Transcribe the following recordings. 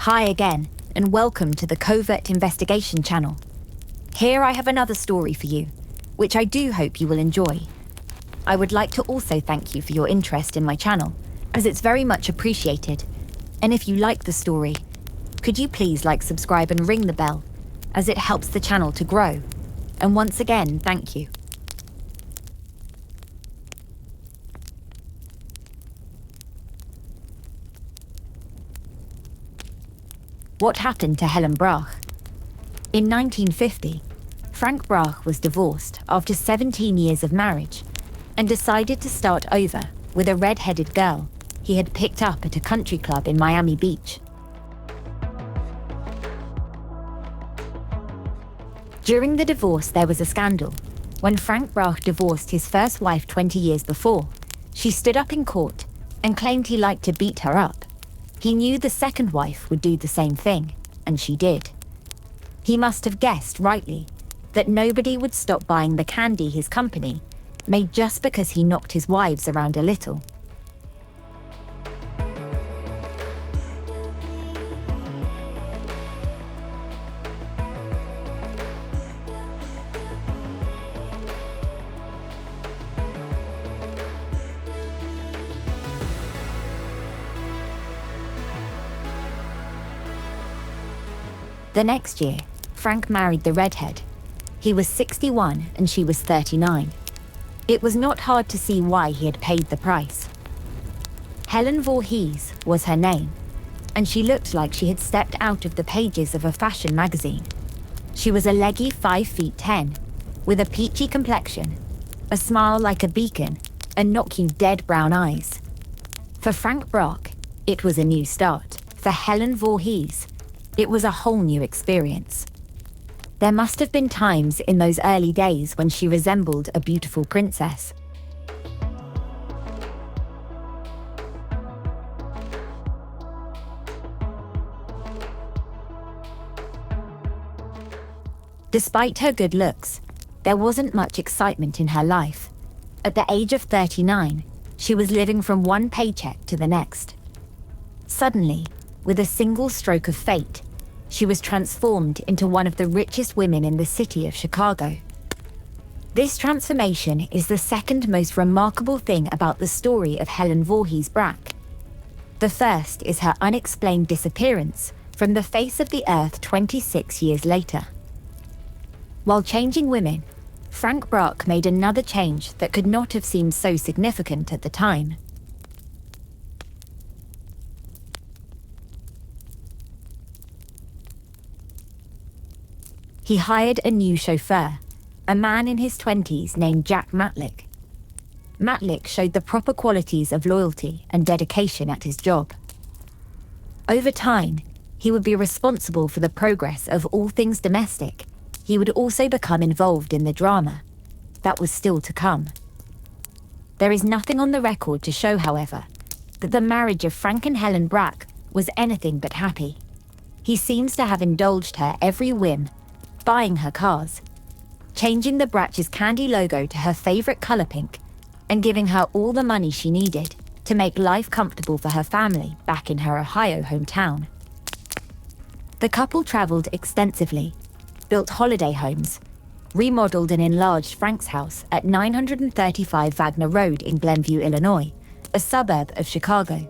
Hi again, and welcome to the Covert Investigation channel. Here I have another story for you, which I do hope you will enjoy. I would like to also thank you for your interest in my channel, as it's very much appreciated. And if you like the story, could you please subscribe and ring the bell, as it helps the channel to grow. And once again, thank you. What happened to Helen Brach? In 1950, Frank Brach was divorced after 17 years of marriage and decided to start over with a red-headed girl he had picked up at a country club in Miami Beach. During the divorce, there was a scandal. When Frank Brach divorced his first wife 20 years before, she stood up in court and claimed he liked to beat her up. He knew the second wife would do the same thing, and she did. He must have guessed rightly that nobody would stop buying the candy his company made just because he knocked his wives around a little. The next year, Frank married the redhead. He was 61 and she was 39. It was not hard to see why he had paid the price. Helen Voorhees was her name, and she looked like she had stepped out of the pages of a fashion magazine. She was a leggy 5'10", with a peachy complexion, a smile like a beacon, and knock you dead brown eyes. For Frank Brach, it was a new start. For Helen Voorhees, it was a whole new experience. There must have been times in those early days when she resembled a beautiful princess. Despite her good looks, there wasn't much excitement in her life. At the age of 39, she was living from one paycheck to the next. Suddenly, with a single stroke of fate, she was transformed into one of the richest women in the city of Chicago. This transformation is the second most remarkable thing about the story of Helen Voorhees Brach. The first is her unexplained disappearance from the face of the earth 26 years later. While changing women, Frank Brach made another change that could not have seemed so significant at the time. He hired a new chauffeur, a man in his 20s named Jack Matlick. Matlick showed the proper qualities of loyalty and dedication at his job. Over time, he would be responsible for the progress of all things domestic. He would also become involved in the drama. That was still to come. There is nothing on the record to show, however, that the marriage of Frank and Helen Brach was anything but happy. He seems to have indulged her every whim, buying her cars, changing the Brach's candy logo to her favorite color pink, and giving her all the money she needed to make life comfortable for her family back in her Ohio hometown. The couple traveled extensively, built holiday homes, remodeled and enlarged Frank's house at 935 Wagner Road in Glenview, Illinois, a suburb of Chicago.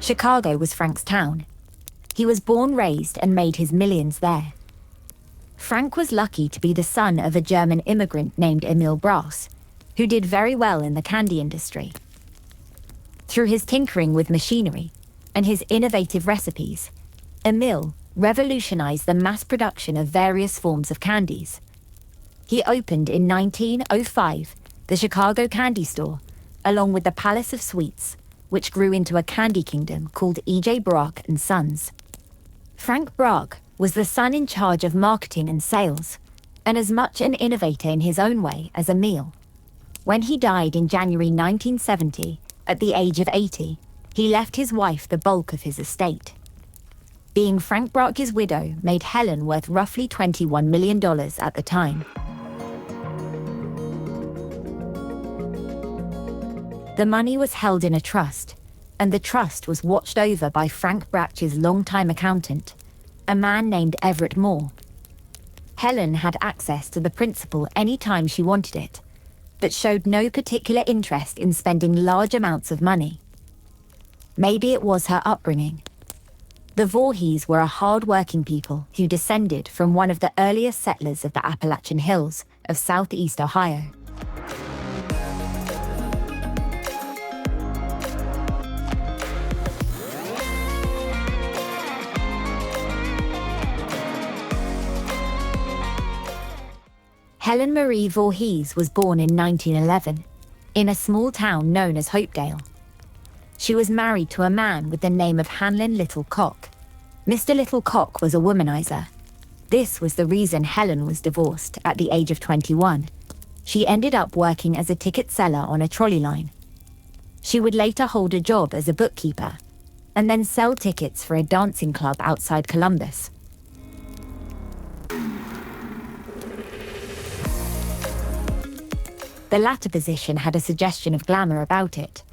Chicago was Frank's town. He was born, raised, and made his millions there. Frank was lucky to be the son of a German immigrant named Emil Brach, who did very well in the candy industry. Through his tinkering with machinery and his innovative recipes, Emil revolutionized the mass production of various forms of candies. He opened in 1905 the Chicago Candy Store, along with the Palace of Sweets, which grew into a candy kingdom called E.J. Brach and Sons. Frank Brach was the son in charge of marketing and sales, and as much an innovator in his own way as Emil. When he died in January 1970, at the age of 80, He left his wife the bulk of his estate. Being Frank Brach's widow made Helen worth roughly $21 million at the time. The money was held in a trust, and the trust was watched over by Frank Brach's longtime accountant, a man named Everett Moore. Helen had access to the principal any time she wanted it, but showed no particular interest in spending large amounts of money. Maybe it was her upbringing. The Voorhees were a hard-working people who descended from one of the earliest settlers of the Appalachian Hills of southeast Ohio. Helen Marie Voorhees was born in 1911, in a small town known as Hopedale. She was married to a man with the name of Hanlon Little Cock. Mr. Little Cock was a womanizer. This was the reason Helen was divorced at the age of 21. She ended up working as a ticket seller on a trolley line. She would later hold a job as a bookkeeper, and then sell tickets for a dancing club outside Columbus. The latter position had a suggestion of glamour about it,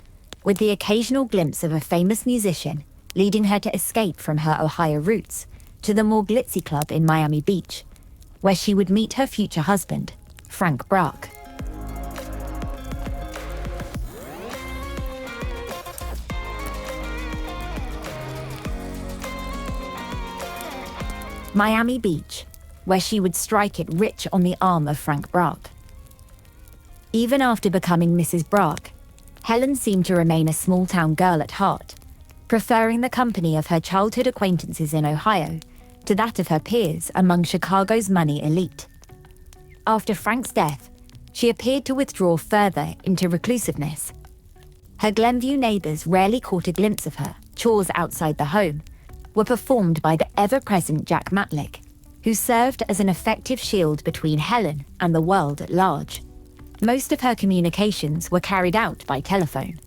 with the occasional glimpse of a famous musician leading her to escape from her Ohio roots to the more glitzy club in Miami Beach, where she would meet her future husband, Frank Brach. Miami Beach, where she would strike it rich on the arm of Frank Brach. Even after becoming Mrs. Brach, Helen seemed to remain a small-town girl at heart, preferring the company of her childhood acquaintances in Ohio to that of her peers among Chicago's money elite. After Frank's death, she appeared to withdraw further into reclusiveness. Her Glenview neighbors rarely caught a glimpse of her. Chores outside the home were performed by the ever-present Jack Matlick, who served as an effective shield between Helen and the world at large. Most of her communications were carried out by telephone.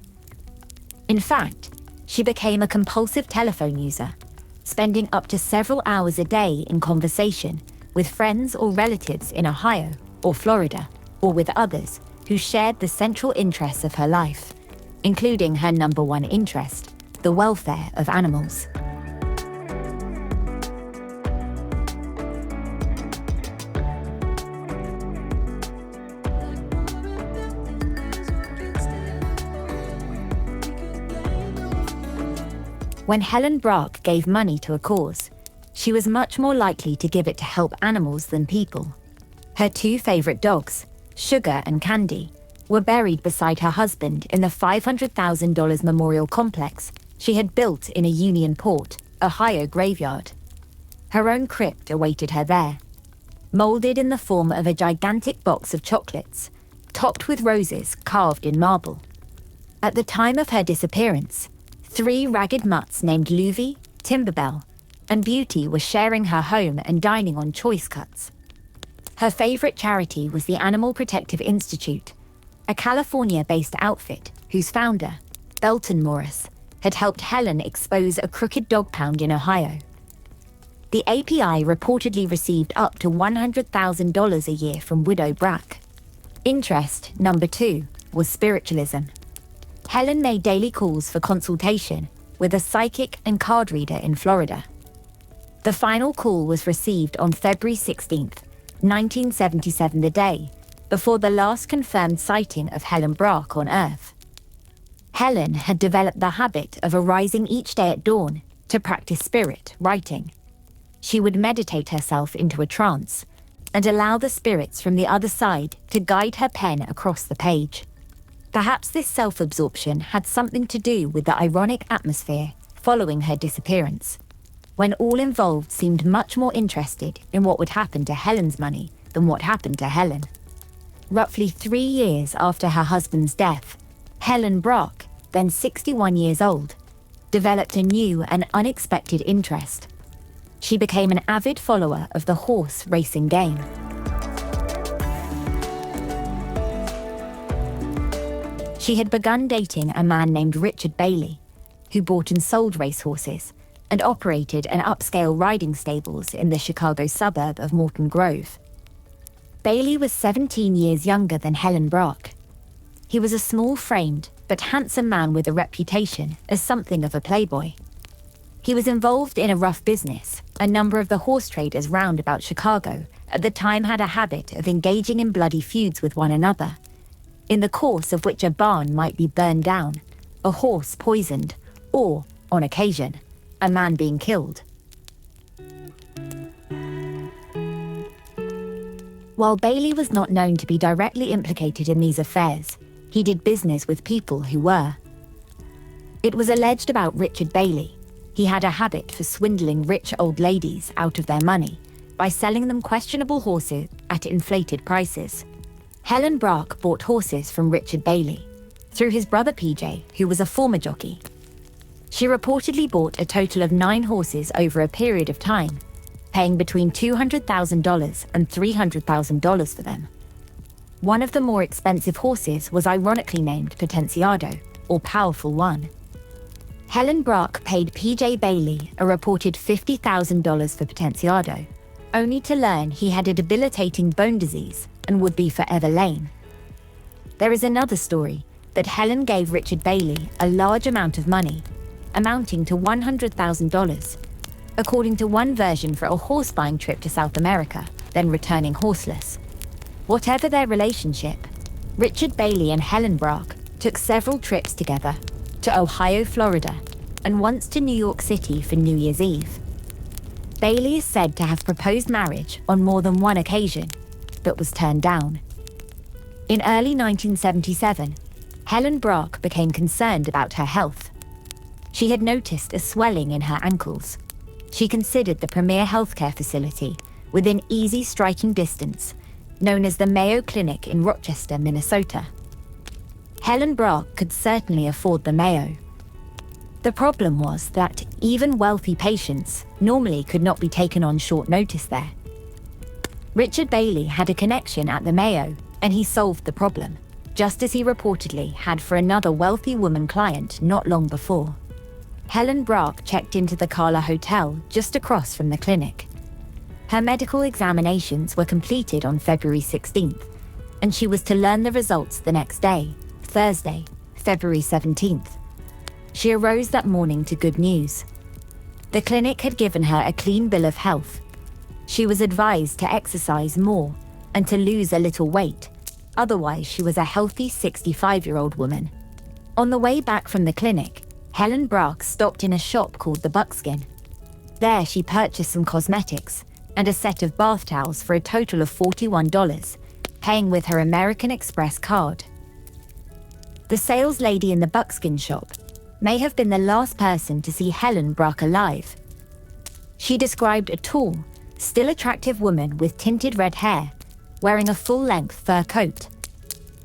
In fact, she became a compulsive telephone user, spending up to several hours a day in conversation with friends or relatives in Ohio or Florida, or with others who shared the central interests of her life, including her number one interest, the welfare of animals. When Helen Brach gave money to a cause, she was much more likely to give it to help animals than people. Her two favorite dogs, Sugar and Candy, were buried beside her husband in the $500,000 memorial complex she had built in a Unionport, Ohio graveyard. Her own crypt awaited her there, molded in the form of a gigantic box of chocolates, topped with roses carved in marble. At the time of her disappearance, 3 ragged mutts named Luvi, Timberbell, and Beauty were sharing her home and dining on choice cuts. Her favorite charity was the Animal Protective Institute, a California-based outfit whose founder, Belton Morris, had helped Helen expose a crooked dog pound in Ohio. The API reportedly received up to $100,000 a year from widow Brach. Interest number 2 was spiritualism. Helen made daily calls for consultation with a psychic and card reader in Florida. The final call was received on February 16, 1977, the day before the last confirmed sighting of Helen Brach on Earth. Helen had developed the habit of arising each day at dawn to practice spirit writing. She would meditate herself into a trance and allow the spirits from the other side to guide her pen across the page. Perhaps this self-absorption had something to do with the ironic atmosphere following her disappearance, when all involved seemed much more interested in what would happen to Helen's money than what happened to Helen. Roughly 3 years after her husband's death, Helen Brach, then 61 years old, developed a new and unexpected interest. She became an avid follower of the horse racing game. She had begun dating a man named Richard Bailey, who bought and sold racehorses and operated an upscale riding stables in the Chicago suburb of Morton Grove. Bailey was 17 years younger than Helen Brach. He was a small-framed but handsome man with a reputation as something of a playboy. He was involved in a rough business. A number of the horse traders round about Chicago at the time had a habit of engaging in bloody feuds with one another, in the course of which a barn might be burned down, a horse poisoned, or, on occasion, a man being killed. While Bailey was not known to be directly implicated in these affairs, he did business with people who were. It was alleged about Richard Bailey. He had a habit for swindling rich old ladies out of their money by selling them questionable horses at inflated prices. Helen Brach bought horses from Richard Bailey through his brother PJ, who was a former jockey. She reportedly bought a total of 9 horses over a period of time, paying between $200,000 and $300,000 for them. One of the more expensive horses was ironically named Potenciado, or Powerful One. Helen Brach paid PJ Bailey a reported $50,000 for Potenciado, only to learn he had a debilitating bone disease and would be forever lame. There is another story that Helen gave Richard Bailey a large amount of money, amounting to $100,000, according to one version for a horse-buying trip to South America, then returning horseless. Whatever their relationship, Richard Bailey and Helen Brach took several trips together to Ohio, Florida, and once to New York City for New Year's Eve. Bailey is said to have proposed marriage on more than one occasion, but was turned down. In early 1977, Helen Brach became concerned about her health. She had noticed a swelling in her ankles. She considered the premier healthcare facility within easy striking distance, known as the Mayo Clinic in Rochester, Minnesota. Helen Brach could certainly afford the Mayo. The problem was that even wealthy patients normally could not be taken on short notice there. Richard Bailey had a connection at the Mayo, and he solved the problem, just as he reportedly had for another wealthy woman client not long before. Helen Brach checked into the Carla Hotel just across from the clinic. Her medical examinations were completed on February 16th, and she was to learn the results the next day, Thursday, February 17th. She arose that morning to good news. The clinic had given her a clean bill of health. She was advised to exercise more and to lose a little weight. Otherwise, she was a healthy 65-year-old woman. On the way back from the clinic, Helen Brach stopped in a shop called the Buckskin. There, she purchased some cosmetics and a set of bath towels for a total of $41, paying with her American Express card. The sales lady in the Buckskin shop may have been the last person to see Helen Brach alive. She described a tall, still attractive woman with tinted red hair, wearing a full-length fur coat.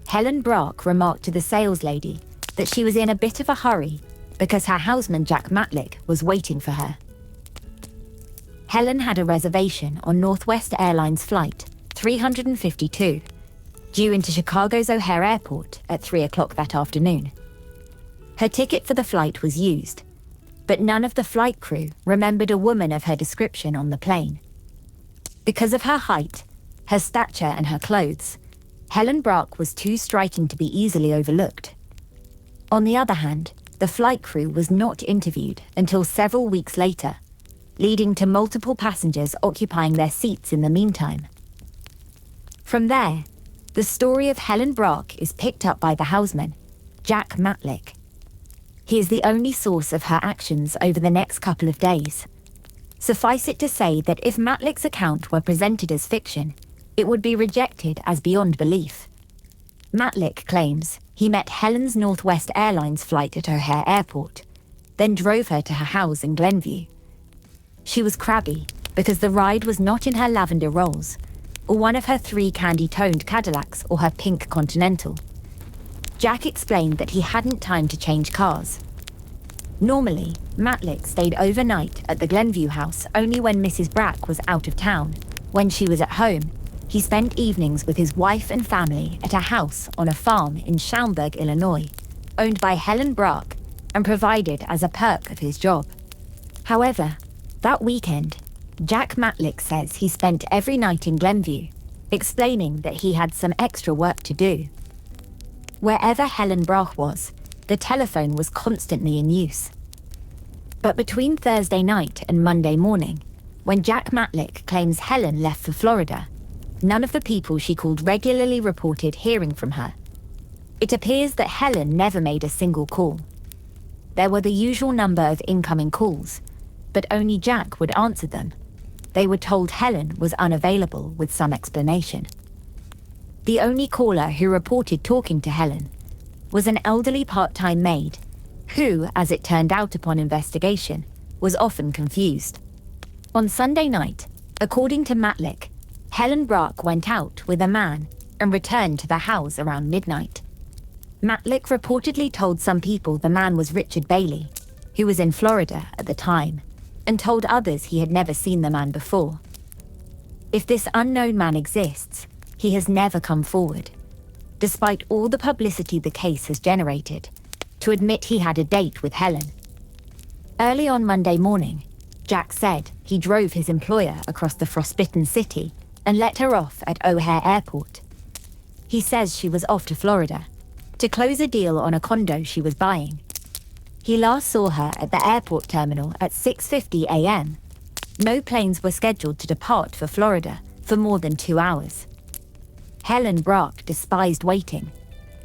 Helen Brach remarked to the sales lady that she was in a bit of a hurry because her houseman Jack Matlick was waiting for her. Helen had a reservation on Northwest Airlines Flight 352, due into Chicago's O'Hare Airport at 3 o'clock that afternoon. Her ticket for the flight was used, but none of the flight crew remembered a woman of her description on the plane. Because of her height, her stature and her clothes, Helen Brach was too striking to be easily overlooked. On the other hand, the flight crew was not interviewed until several weeks later, leading to multiple passengers occupying their seats in the meantime. From there, the story of Helen Brach is picked up by the houseman, Jack Matlick. He is the only source of her actions over the next couple of days. Suffice it to say that if Matlick's account were presented as fiction, it would be rejected as beyond belief. Matlick claims he met Helen's Northwest Airlines flight at O'Hare Airport, then drove her to her house in Glenview. She was crabby because the ride was not in her lavender Rolls, or one of her 3 candy-toned Cadillacs or her pink Continental. Jack explained that he hadn't time to change cars. Normally, Matlick stayed overnight at the Glenview house only when Mrs. Brach was out of town. When she was at home, he spent evenings with his wife and family at a house on a farm in Schaumburg, Illinois, owned by Helen Brach, and provided as a perk of his job. However, that weekend, Jack Matlick says he spent every night in Glenview, explaining that he had some extra work to do. Wherever Helen Brach was, the telephone was constantly in use. But between Thursday night and Monday morning, when Jack Matlick claims Helen left for Florida, none of the people she called regularly reported hearing from her. It appears that Helen never made a single call. There were the usual number of incoming calls, but only Jack would answer them. They were told Helen was unavailable with some explanation. The only caller who reported talking to Helen was an elderly part-time maid, who, as it turned out upon investigation, was often confused. On Sunday night, according to Matlick, Helen Brach went out with a man and returned to the house around midnight. Matlick reportedly told some people the man was Richard Bailey, who was in Florida at the time, and told others he had never seen the man before. If this unknown man exists, he has never come forward, despite all the publicity the case has generated, to admit he had a date with Helen. Early on Monday morning, Jack said he drove his employer across the frostbitten city and let her off at O'Hare Airport. He says she was off to Florida to close a deal on a condo she was buying. He last saw her at the airport terminal at 6:50 a.m. No planes were scheduled to depart for Florida for more than 2 hours. Helen Brach despised waiting,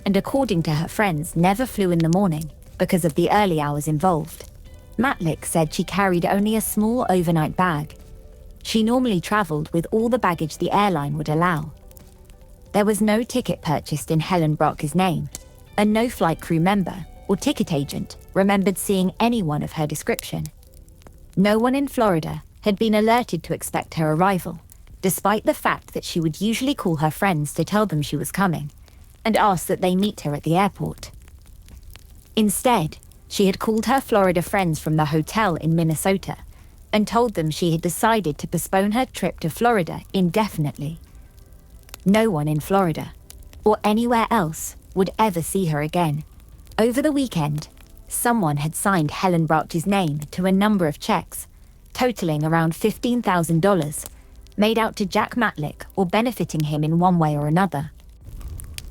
and according to her friends, never flew in the morning because of the early hours involved. Matlick said she carried only a small overnight bag. She normally travelled with all the baggage the airline would allow. There was no ticket purchased in Helen Brach's name, and no flight crew member or ticket agent remembered seeing anyone of her description. No one in Florida had been alerted to expect her arrival, despite the fact that she would usually call her friends to tell them she was coming and ask that they meet her at the airport. Instead, she had called her Florida friends from the hotel in Minnesota and told them she had decided to postpone her trip to Florida indefinitely. No one in Florida, or anywhere else, would ever see her again. Over the weekend, someone had signed Helen Brach's name to a number of checks, totaling around $15,000, made out to Jack Matlick or benefiting him in one way or another.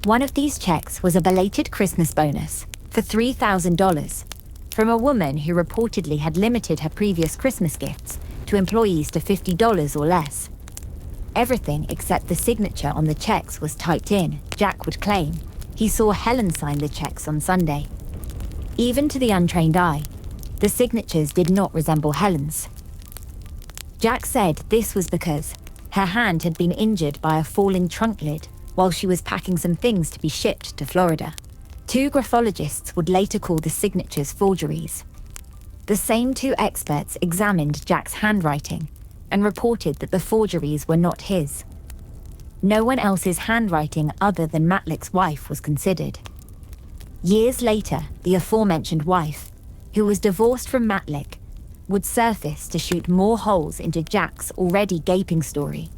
One of these checks was a belated Christmas bonus for $3,000 from a woman who reportedly had limited her previous Christmas gifts to employees to $50 or less. Everything except the signature on the checks was typed in, Jack would claim. He saw Helen sign the checks on Sunday. Even to the untrained eye, the signatures did not resemble Helen's. Jack said this was because her hand had been injured by a falling trunk lid while she was packing some things to be shipped to Florida. 2 graphologists would later call the signatures forgeries. The same 2 experts examined Jack's handwriting and reported that the forgeries were not his. No one else's handwriting other than Matlick's wife was considered. Years later, the aforementioned wife, who was divorced from Matlick, would surface to shoot more holes into Jack's already gaping story.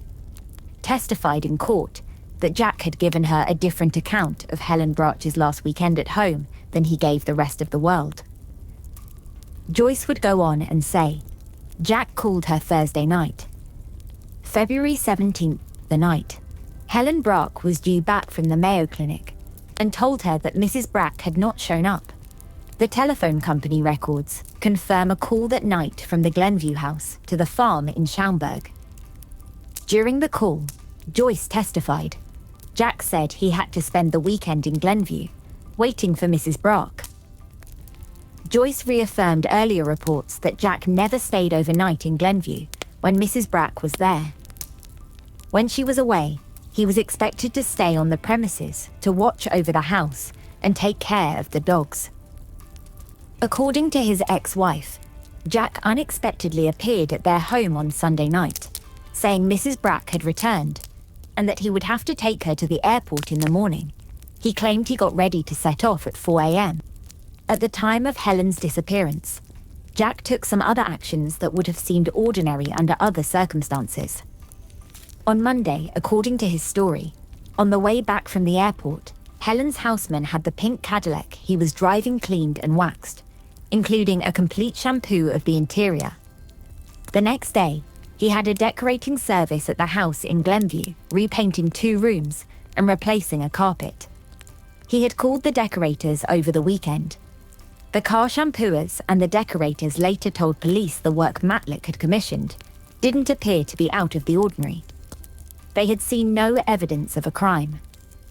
Testified in court that Jack had given her a different account of Helen Brach's last weekend at home than he gave the rest of the world. Joyce would go on and say, Jack called her Thursday night. February 17th, the night, Helen Brach was due back from the Mayo Clinic and told her that Mrs. Brach had not shown up. The telephone company records confirm a call that night from the Glenview house to the farm in Schaumburg. During the call, Joyce testified. Jack said he had to spend the weekend in Glenview, waiting for Mrs. Brach. Joyce reaffirmed earlier reports that Jack never stayed overnight in Glenview when Mrs. Brach was there. When she was away, he was expected to stay on the premises to watch over the house and take care of the dogs. According to his ex-wife, Jack unexpectedly appeared at their home on Sunday night, saying Mrs. Brach had returned and that he would have to take her to the airport in the morning. He claimed he got ready to set off at 4 a.m. At the time of Helen's disappearance, Jack took some other actions that would have seemed ordinary under other circumstances. On Monday, according to his story, on the way back from the airport, Helen's houseman had the pink Cadillac he was driving cleaned and waxed, including a complete shampoo of the interior. The next day, he had a decorating service at the house in Glenview, repainting 2 rooms and replacing a carpet. He had called the decorators over the weekend. The car shampooers and the decorators later told police the work Matlick had commissioned didn't appear to be out of the ordinary. They had seen no evidence of a crime.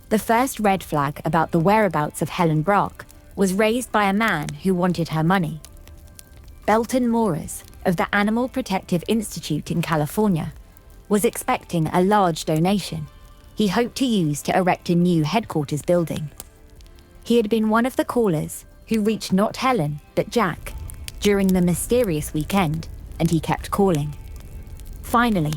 The first red flag about the whereabouts of Helen Brach was raised by a man who wanted her money. Belton Moores, of the Animal Protective Institute in California, was expecting a large donation he hoped to use to erect a new headquarters building. He had been one of the callers who reached not Helen, but Jack, during the mysterious weekend, and he kept calling. Finally,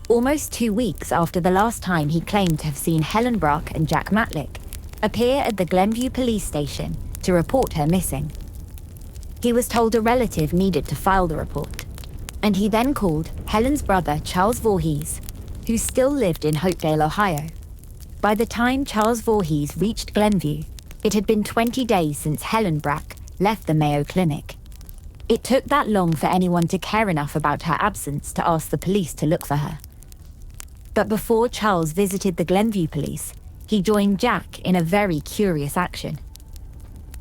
almost 2 weeks after the last time he claimed to have seen Helen Brach and Jack Matlick appear at the Glenview police station to report her missing, he was told a relative needed to file the report, and he then called Helen's brother Charles Voorhees, who still lived in Hopedale, Ohio. By the time Charles Voorhees reached Glenview, it had been 20 days since Helen Brach left the Mayo Clinic. It took that long for anyone to care enough about her absence to ask the police to look for her. But before Charles visited the Glenview police, he joined Jack in a very curious action.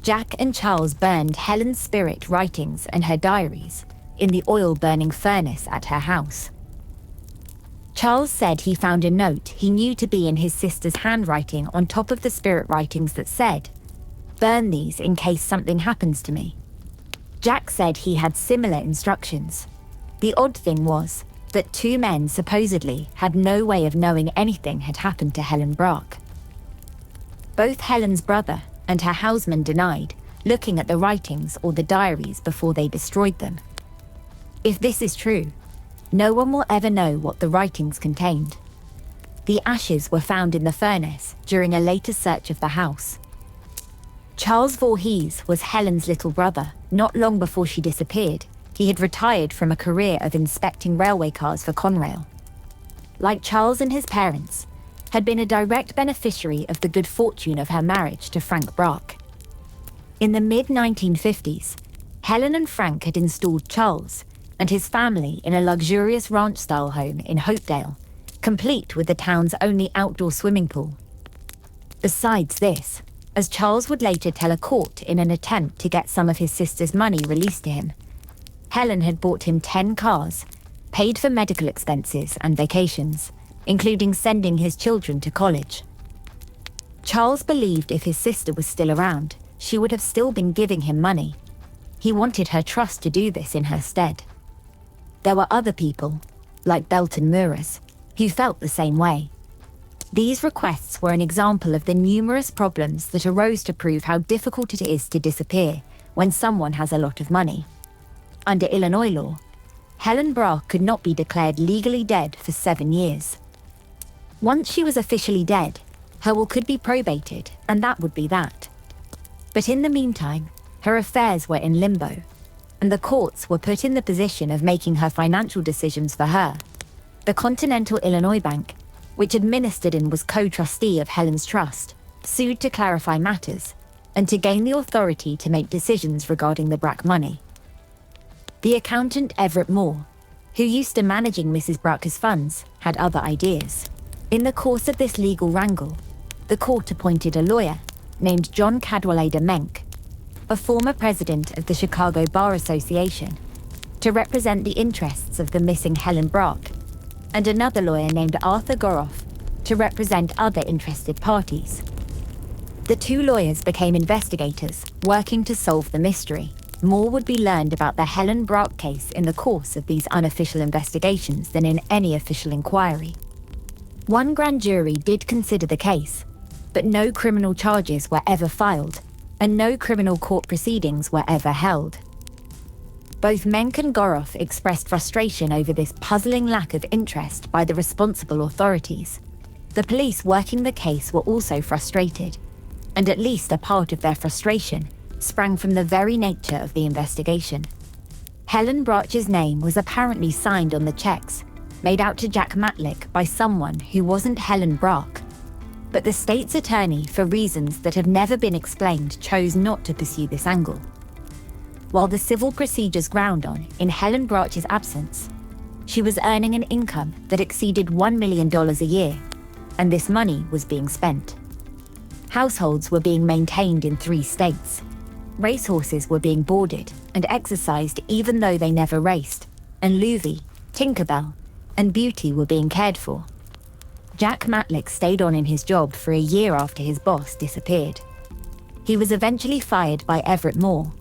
Jack and Charles burned Helen's spirit writings and her diaries in the oil-burning furnace at her house. Charles said he found a note he knew to be in his sister's handwriting on top of the spirit writings that said, "Burn these in case something happens to me." Jack said he had similar instructions. The odd thing was that 2 men supposedly had no way of knowing anything had happened to Helen Brach. Both Helen's brother and her houseman denied looking at the writings or the diaries before they destroyed them. If this is true, no one will ever know what the writings contained. The ashes were found in the furnace during a later search of the house. Charles Voorhees was Helen's little brother. Not long before she disappeared, he had retired from a career of inspecting railway cars for Conrail. Like Charles and his parents, had been a direct beneficiary of the good fortune of her marriage to Frank Brach. In the mid-1950s, Helen and Frank had installed Charles and his family in a luxurious ranch-style home in Hopedale, complete with the town's only outdoor swimming pool. Besides this, as Charles would later tell a court in an attempt to get some of his sister's money released to him, Helen had bought him 10 cars, paid for medical expenses and vacations, including sending his children to college. Charles believed if his sister was still around, she would have still been giving him money. He wanted her trust to do this in her stead. There were other people, like Belton Moores, who felt the same way. These requests were an example of the numerous problems that arose to prove how difficult it is to disappear when someone has a lot of money. Under Illinois law, Helen Brach could not be declared legally dead for 7 years. Once she was officially dead, her will could be probated, and that would be that. But in the meantime, her affairs were in limbo, and the courts were put in the position of making her financial decisions for her. The Continental Illinois Bank, which administered and was co-trustee of Helen's trust, sued to clarify matters and to gain the authority to make decisions regarding the Brach money. The accountant Everett Moore, who used to managing Mrs. Brach's funds, had other ideas. In the course of this legal wrangle, the court appointed a lawyer named John Cadwallader Menck, a former president of the Chicago Bar Association, to represent the interests of the missing Helen Brach, and another lawyer named Arthur Goroff to represent other interested parties. The 2 lawyers became investigators, working to solve the mystery. More would be learned about the Helen Brach case in the course of these unofficial investigations than in any official inquiry. One grand jury did consider the case, but no criminal charges were ever filed, and no criminal court proceedings were ever held. Both Menck and Goroff expressed frustration over this puzzling lack of interest by the responsible authorities. The police working the case were also frustrated, and at least a part of their frustration sprang from the very nature of the investigation. Helen Brach's name was apparently signed on the checks made out to Jack Matlick by someone who wasn't Helen Brach. But the state's attorney, for reasons that have never been explained, chose not to pursue this angle. while the civil procedures ground on in Helen Brach's absence. She was earning an income that exceeded $1 million a year, and this money was being spent. Households were being maintained in 3 states. Racehorses were being boarded and exercised even though they never raced, and Louie, Tinkerbell, and Beauty were being cared for. Jack Matlick stayed on in his job for a year after his boss disappeared. He was eventually fired by Everett Moore.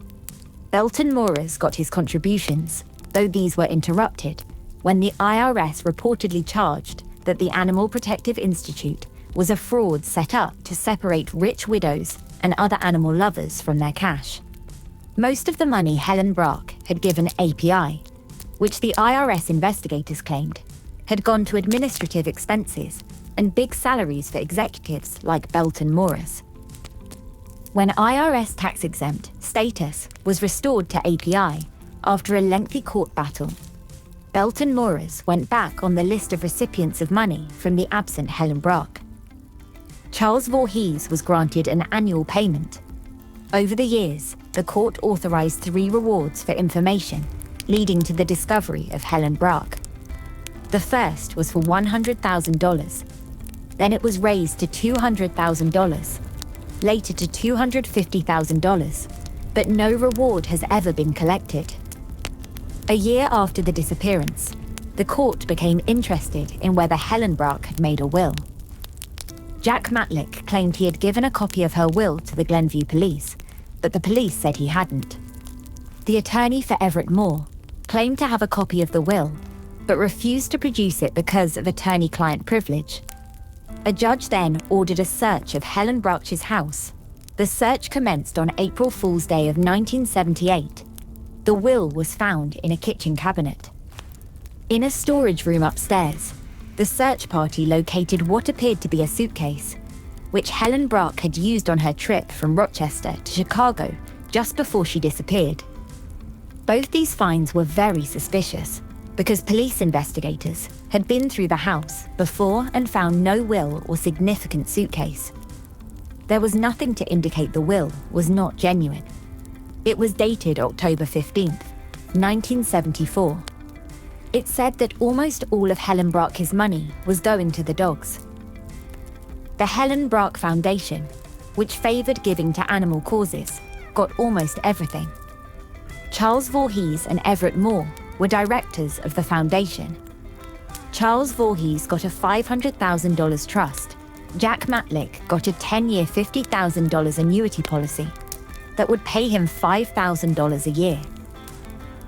Belton Moores got his contributions, though these were interrupted when the IRS reportedly charged that the Animal Protective Institute was a fraud set up to separate rich widows and other animal lovers from their cash. Most of the money Helen Brach had given API, which the IRS investigators claimed had gone to administrative expenses and big salaries for executives like Belton Moores. When IRS tax-exempt status was restored to API after a lengthy court battle, Belton Moores went back on the list of recipients of money from the absent Helen Brach. Charles Voorhees was granted an annual payment. Over the years, the court authorized 3 rewards for information leading to the discovery of Helen Brach. The first was for $100,000. Then it was raised to $200,000, later to $250,000, but no reward has ever been collected. A year after the disappearance, the court became interested in whether Helen Brach had made a will. Jack Matlick claimed he had given a copy of her will to the Glenview police, but the police said he hadn't. The attorney for Everett Moore claimed to have a copy of the will, but refused to produce it because of attorney-client privilege. A judge then ordered a search of Helen Brach's house. The search commenced on April Fool's Day of 1978. The will was found in a kitchen cabinet. In a storage room upstairs, the search party located what appeared to be a suitcase, which Helen Brach had used on her trip from Rochester to Chicago just before she disappeared. Both these finds were very suspicious because police investigators had been through the house before and found no will or significant suitcase. There was nothing to indicate the will was not genuine. It was dated October 15th, 1974. It said that almost all of Helen Brach's money was going to the dogs. The Helen Brach Foundation, which favored giving to animal causes, got almost everything. Charles Voorhees and Everett Moore were directors of the foundation. Charles Voorhees got a $500,000 trust. Jack Matlick got a 10-year $50,000 annuity policy that would pay him $5,000 a year.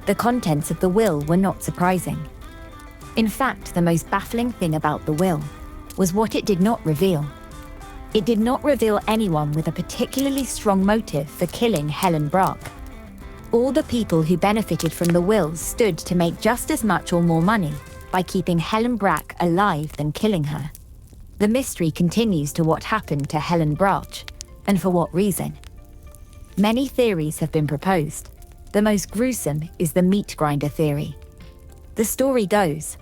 The contents of the will were not surprising. In fact, the most baffling thing about the will was what it did not reveal. It did not reveal anyone with a particularly strong motive for killing Helen Brach. All the people who benefited from the will stood to make just as much or more money by keeping Helen Brach alive than killing her. The mystery continues to what happened to Helen Brach, and for what reason. Many theories have been proposed. The most gruesome is the meat grinder theory. The story goes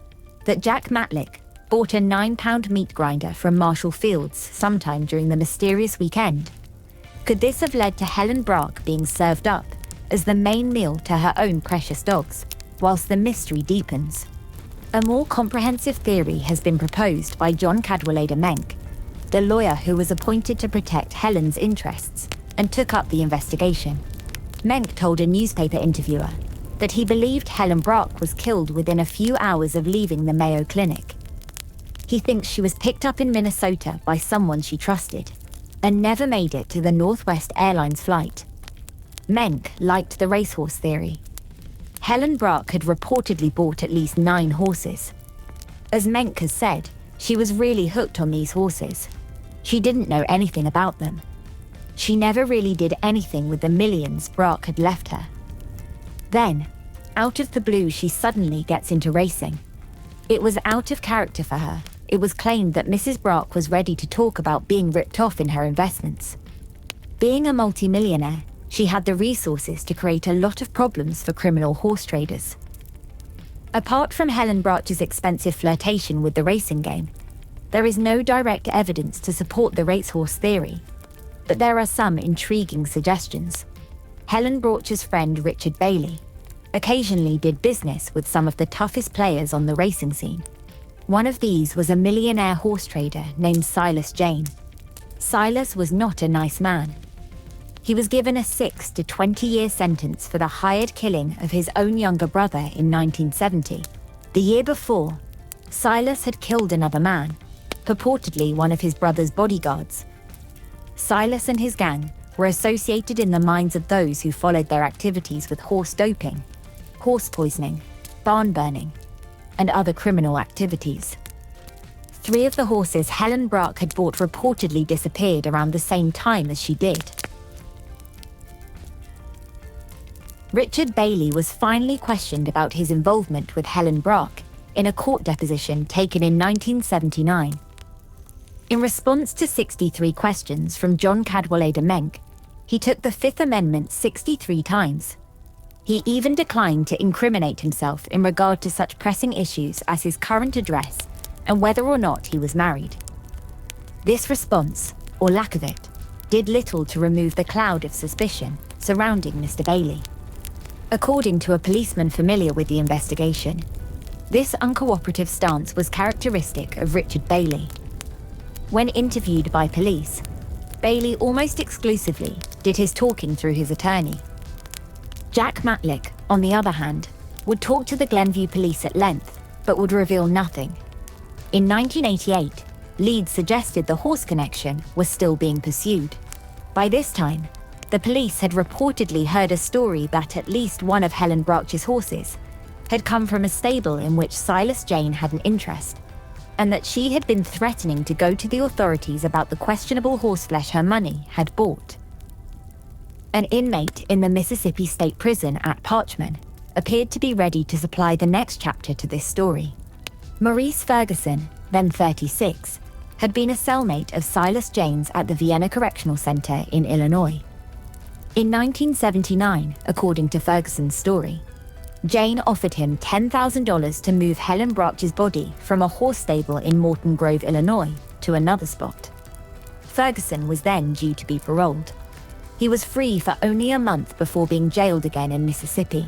that Jack Matlick bought a 9-pound meat grinder from Marshall Fields sometime during the mysterious weekend. Could this have led to Helen Brach being served up as the main meal to her own precious dogs, whilst the mystery deepens? A more comprehensive theory has been proposed by John Cadwallader Menck, the lawyer who was appointed to protect Helen's interests and took up the investigation. Menck told a newspaper interviewer that he believed Helen Brach was killed within a few hours of leaving the Mayo Clinic. He thinks she was picked up in Minnesota by someone she trusted and never made it to the Northwest Airlines flight. Menck liked the racehorse theory. Helen Brach had reportedly bought at least 9 horses. As Menck has said, she was really hooked on these horses. She didn't know anything about them. She never really did anything with the millions Brach had left her. Then, out of the blue, she suddenly gets into racing. It was out of character for her. It was claimed that Mrs. Brach was ready to talk about being ripped off in her investments. Being a multimillionaire, she had the resources to create a lot of problems for criminal horse traders. Apart from Helen Brach's expensive flirtation with the racing game, there is no direct evidence to support the racehorse theory, but there are some intriguing suggestions. Helen Brach's friend Richard Bailey, occasionally did business with some of the toughest players on the racing scene. One of these was a millionaire horse trader named Silas Jayne. Silas was not a nice man. He was given a 6 to 20-year sentence for the hired killing of his own younger brother in 1970. The year before, Silas had killed another man, purportedly one of his brother's bodyguards. Silas and his gang were associated in the minds of those who followed their activities with horse doping, horse poisoning, barn burning, and other criminal activities. 3 of the horses Helen Brach had bought reportedly disappeared around the same time as she did. Richard Bailey was finally questioned about his involvement with Helen Brach in a court deposition taken in 1979. In response to 63 questions from John Cadwallader Menck, he took the Fifth Amendment 63 times. He even declined to incriminate himself in regard to such pressing issues as his current address and whether or not he was married. This response, or lack of it, did little to remove the cloud of suspicion surrounding Mr. Bailey. According to a policeman familiar with the investigation, this uncooperative stance was characteristic of Richard Bailey. When interviewed by police, Bailey almost exclusively did his talking through his attorney. Jack Matlick, on the other hand, would talk to the Glenview police at length, but would reveal nothing. In 1988, leads suggested the horse connection was still being pursued. By this time, the police had reportedly heard a story that at least one of Helen Brach's horses had come from a stable in which Silas Jayne had an interest, and that she had been threatening to go to the authorities about the questionable horseflesh her money had bought. An inmate in the Mississippi State Prison at Parchman appeared to be ready to supply the next chapter to this story. Maurice Ferguson, then 36, had been a cellmate of Silas Jayne's at the Vienna Correctional Center in Illinois. In 1979, according to Ferguson's story, Jayne offered him $10,000 to move Helen Brach's body from a horse stable in Morton Grove, Illinois, to another spot. Ferguson was then due to be paroled. He was free for only a month before being jailed again in Mississippi.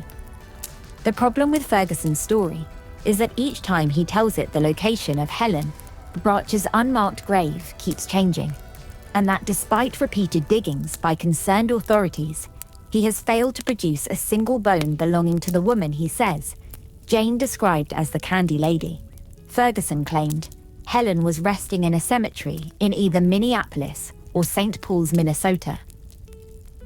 The problem with Ferguson's story is that each time he tells it the location of Helen Brach's unmarked grave keeps changing, and that despite repeated diggings by concerned authorities, he has failed to produce a single bone belonging to the woman he says Jayne described as the Candy Lady. Ferguson claimed Helen was resting in a cemetery in either Minneapolis or St. Paul's, Minnesota.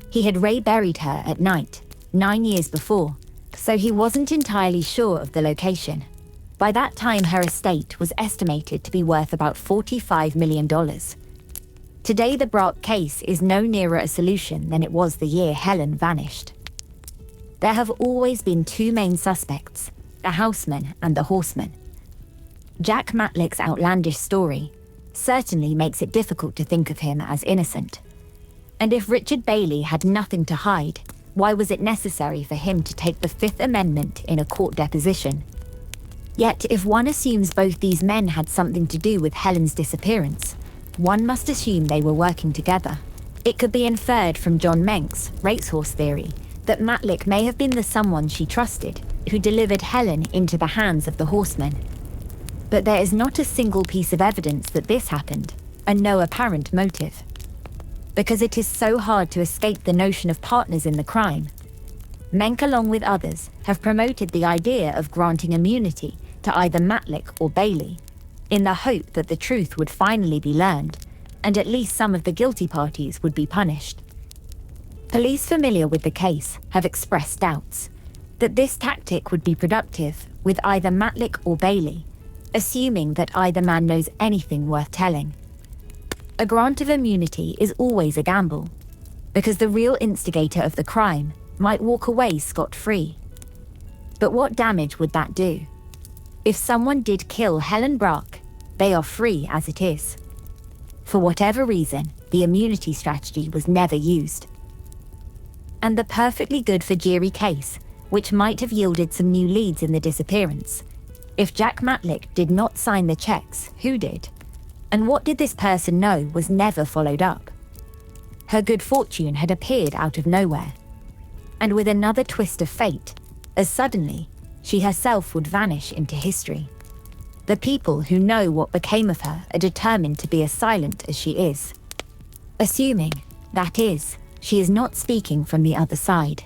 He had buried her at night, 9 years before, so he wasn't entirely sure of the location. By that time, her estate was estimated to be worth about $45 million. Today, the Brach case is no nearer a solution than it was the year Helen vanished. There have always been 2 main suspects, the houseman and the horseman. Jack Matlick's outlandish story certainly makes it difficult to think of him as innocent. And if Richard Bailey had nothing to hide, why was it necessary for him to take the Fifth Amendment in a court deposition? Yet, if one assumes both these men had something to do with Helen's disappearance, one must assume they were working together. It could be inferred from John Menck's racehorse theory that Matlick may have been the someone she trusted who delivered Helen into the hands of the horsemen. But there is not a single piece of evidence that this happened, and no apparent motive. Because it is so hard to escape the notion of partners in the crime, Menck, along with others, have promoted the idea of granting immunity to either Matlick or Bailey, in the hope that the truth would finally be learned, and at least some of the guilty parties would be punished. Police familiar with the case have expressed doubts that this tactic would be productive with either Matlick or Bailey, assuming that either man knows anything worth telling. A grant of immunity is always a gamble, because the real instigator of the crime might walk away scot-free. But what damage would that do? If someone did kill Helen Brach, they are free as it is. For whatever reason, the immunity strategy was never used. And the perfectly good for jury case, which might have yielded some new leads in the disappearance. If Jack Matlick did not sign the checks, who did? And what did this person know was never followed up? Her good fortune had appeared out of nowhere. and with another twist of fate, as suddenly, she herself would vanish into history. The people who know what became of her are determined to be as silent as she is. Assuming, that is, she is not speaking from the other side.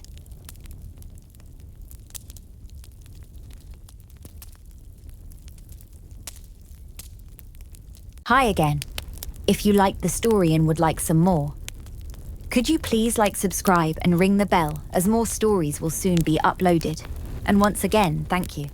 Hi again. If you liked the story and would like some more, could you please subscribe and ring the bell, as more stories will soon be uploaded. And once again, thank you.